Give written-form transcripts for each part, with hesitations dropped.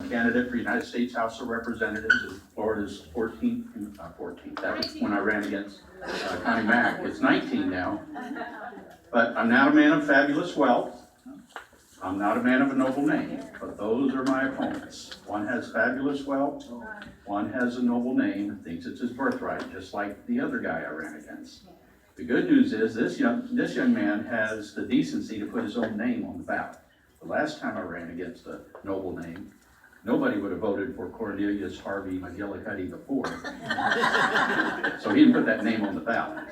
Candidate for United States House of Representatives in Florida's 14th, that was when I ran against Connie Mack. It's 19 now. But I'm not a man of fabulous wealth. I'm not a man of a noble name, but those are my opponents. One has fabulous wealth, one has a noble name, thinks it's his birthright, just like the other guy I ran against. The good news is this young man has the decency to put his own name on the ballot. The last time I ran against a noble name, nobody would have voted for Cornelius Harvey McGillicuddy IV. So he didn't put that name on the ballot.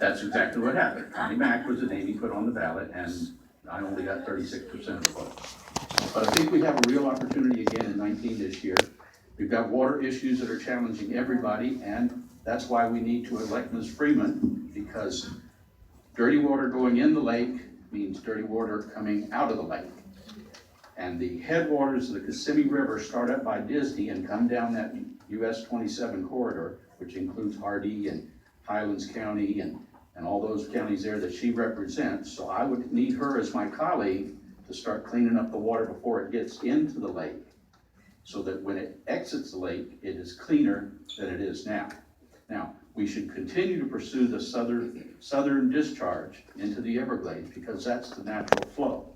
That's exactly what happened. Connie Mack was the name he put on the ballot, and I only got 36% of the vote. But I think we have a real opportunity again in 19 this year. We've got water issues that are challenging everybody, and that's why we need to elect Ms. Freeman, because dirty water going in the lake means dirty water coming out of the lake. And the headwaters of the Kissimmee River start up by Disney and come down that US 27 corridor, which includes Hardee and Highlands County and all those counties there that she represents. So I would need her as my colleague to start cleaning up the water before it gets into the lake, so that when it exits the lake, it is cleaner than it is now. Now, we should continue to pursue the southern discharge into the Everglades, because that's the natural flow.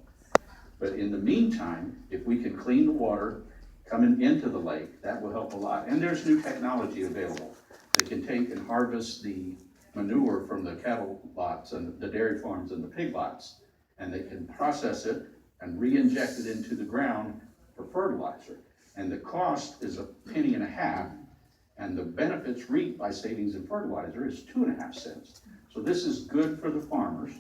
But in the meantime, if we can clean the water coming into the lake, that will help a lot. And there's new technology available that can take and harvest the manure from the cattle lots and the dairy farms and the pig lots, and they can process it and re-inject it into the ground for fertilizer. And the cost is $0.015, and the benefits reaped by savings in fertilizer is 2.5 cents. So this is good for the farmers,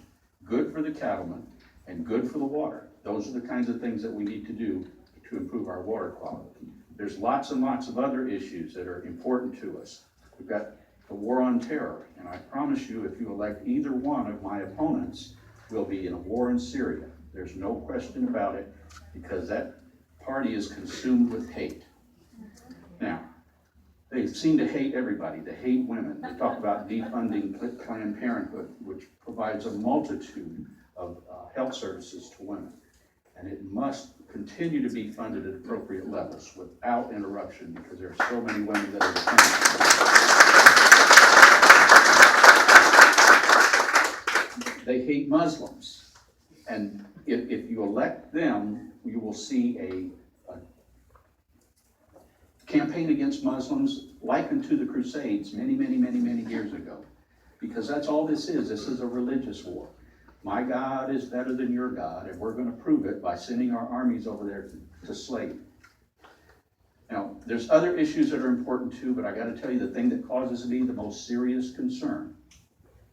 good for the cattlemen, and good for the water. Those are the kinds of things that we need to do to improve our water quality. There's lots and lots of other issues that are important to us. We've got the war on terror, and I promise you, if you elect either one of my opponents, we'll be in a war in Syria. There's no question about it, because that party is consumed with hate. Now, they seem to hate everybody. They hate women. They talk about defunding Planned Parenthood, which provides a multitude of health services to women. And it must continue to be funded at appropriate levels without interruption, because there are so many women that are dependent. They hate Muslims. And if you elect them, you will see a campaign against Muslims likened to the Crusades many years ago. Because that's all this is. This is a religious war. My God is better than your God, and we're going to prove it by sending our armies over there to slay you. Now, there's other issues that are important too, but I got to tell you, the thing that causes me the most serious concern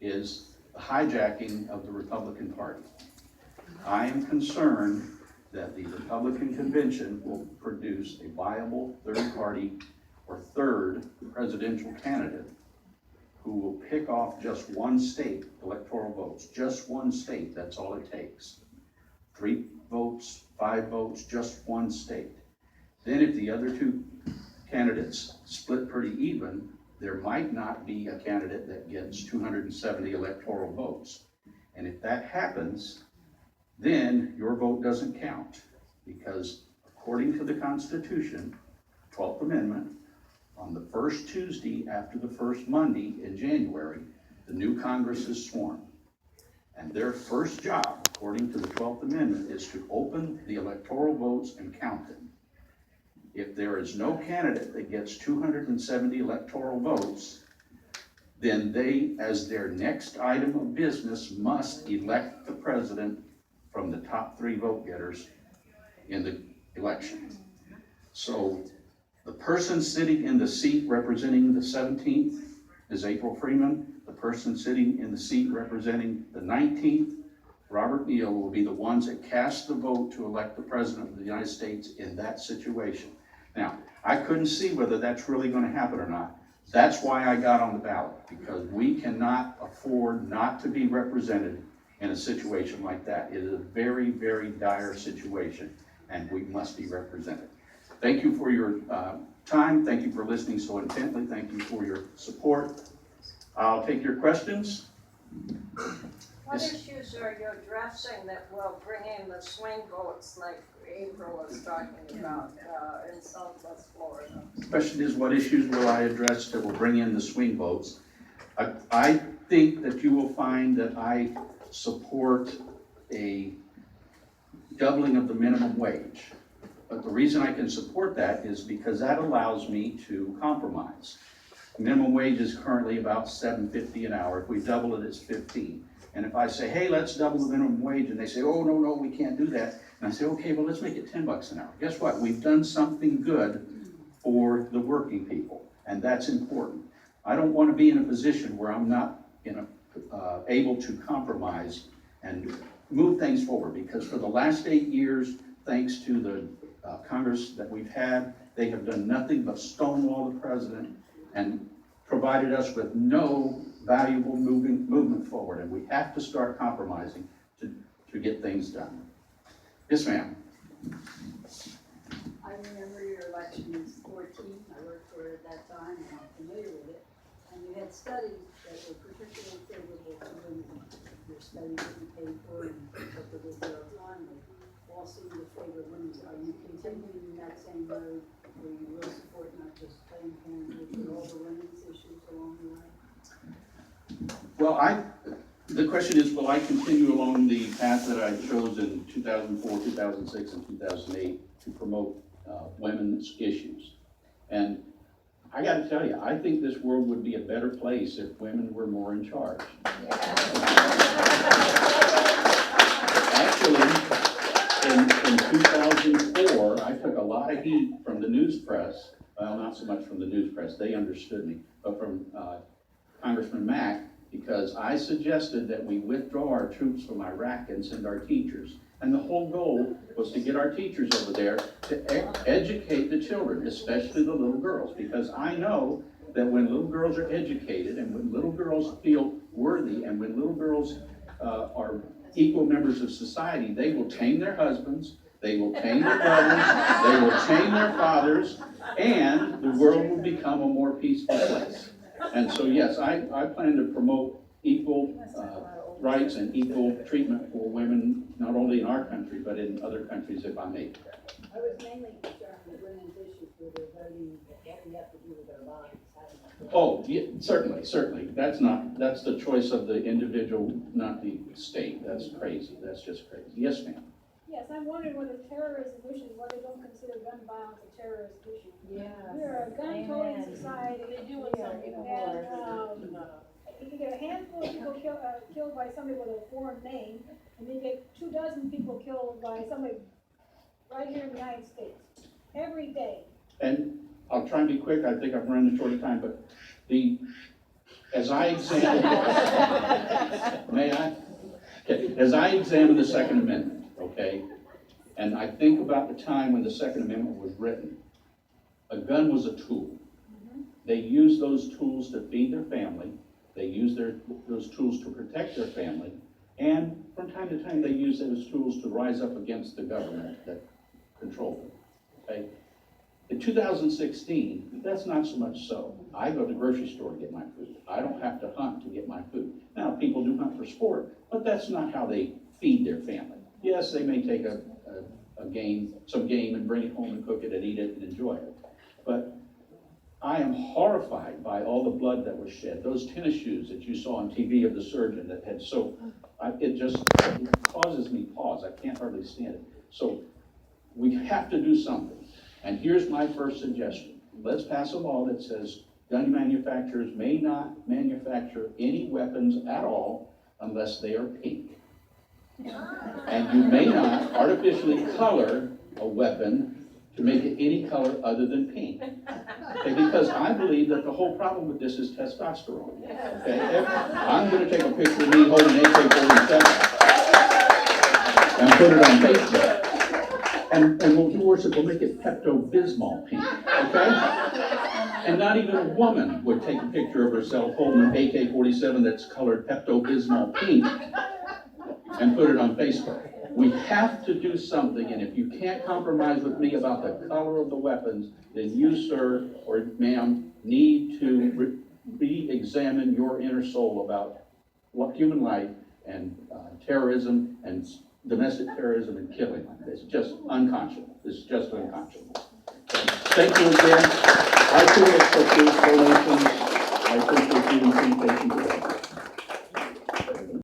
is the hijacking of the Republican Party. I am concerned that the Republican convention will produce a viable third party or third presidential candidate who will pick off just one state electoral votes. Just one state, that's all it takes. 3 votes, 5 votes, just one state. Then if the other two candidates split pretty even, there might not be a candidate that gets 270 electoral votes. And if that happens, then your vote doesn't count, because according to the Constitution, 12th Amendment, on the first Tuesday after the first Monday in January, the new Congress is sworn. And their first job, according to the 12th Amendment, is to open the electoral votes and count them. If there is no candidate that gets 270 electoral votes, then they, as their next item of business, must elect the president from the top 3 vote getters in the election. So the person sitting in the seat representing the 17th is April Freeman. The person sitting in the seat representing the 19th, Robert Neeld, will be the ones that cast the vote to elect the President of the United States in that situation. Now, I couldn't see whether that's really going to happen or not. That's why I got on the ballot, because we cannot afford not to be represented in a situation like that. It is a very dire situation, and we must be represented. Thank you for your time. Thank you for listening so intently. Thank you for your support. I'll take your questions. What issues are you addressing that will bring in the swing votes, like April was talking about in Southwest Florida. The question is, what issues will I address that will bring in the swing votes? I think that you will find that I support a doubling of the minimum wage. But the reason I can support that is because that allows me to compromise. Minimum wage is currently about $7.50 an hour. If we double it, it's 15. And if I say, hey, let's double the minimum wage, and they say, oh, no, we can't do that. And I say, okay, well, let's make it 10 bucks an hour. Guess what? We've done something good for the working people, and that's important. I don't want to be in a position where I'm not able to compromise and move things forward, because for the last 8 years, thanks to the Congress that we've had, they have done nothing but stonewall the president and provided us with no valuable movement forward, and we have to start compromising to get things done. Yes, ma'am. I remember your election in 14. I worked for it at that time, and I'm familiar with it. And you had studies that were particularly favorable to women. Your studies that you paid for, and but there was their economy all seemed to favor women. Are you continuing in that same road where you will support not just Planned Parenthood, but all the women's issues along the way? Well, the question is, will I continue along the path that I chose in 2004, 2006, and 2008 to promote women's issues? And I got to tell you, I think this world would be a better place if women were more in charge. Actually, in 2004, I took a lot of heat from the news press. Well, not so much from the news press, they understood me, but from Congressman Mack, because I suggested that we withdraw our troops from Iraq and send our teachers. And the whole goal was to get our teachers over there to educate the children, especially the little girls, because I know that when little girls are educated and when little girls feel worthy and when little girls are equal members of society, they will tame their husbands, they will tame their brothers, they will tame their fathers, and the world will become a more peaceful place. And so, yes, I plan to promote equal rights and equal treatment for women, not only in our country, but in other countries, if I may. I was mainly concerned with women's issues where they're voting, what we have to do with their bodies. Oh, yeah, certainly. That's the choice of the individual, not the state. That's crazy. That's just crazy. Yes, ma'am. Yes, I'm wondering whether terrorism issues, why they don't consider gun violence a terrorist issue. Yeah. We're a gun-toting society. They're doing something And, you can get a handful of people killed by somebody with a foreign name, and you get 24 people killed by somebody right here in the United States, every day. And I'll try and be quick. I think I'm running short of time, but as I examine, may I? Okay. As I examine the Second Amendment, okay, and I think about the time when the Second Amendment was written, a gun was a tool. They used those tools to feed their family. They used those tools to protect their family. And from time to time, they used those tools to rise up against the government that controlled them, okay? In 2016, that's not so much so. I go to the grocery store to get my food. I don't have to hunt to get my food. Now, people do hunt for sport, but that's not how they feed their family. Yes, they may take some game and bring it home and cook it and eat it and enjoy it. But I am horrified by all the blood that was shed. Those tennis shoes that you saw on TV of the surgeon that had it just causes me pause. I can't hardly stand it. So we have to do something. And here's my first suggestion. Let's pass a law that says gun manufacturers may not manufacture any weapons at all unless they are pink. And you may not artificially color a weapon to make it any color other than pink. Okay, because I believe that the whole problem with this is testosterone. Okay, I'm going to take a picture of me holding an AK-47 and put it on Facebook. And we'll do worse, we'll make it Pepto-Bismol pink, okay? And not even a woman would take a picture of herself holding an AK-47 that's colored Pepto-Bismol pink and put it on Facebook. We have to do something, and if you can't compromise with me about the color of the weapons, then you, sir, or ma'am, need to re-examine your inner soul about what human life and terrorism and domestic terrorism and killing. It's just unconscionable. It's just unconscionable. Thank you again. I feel it's so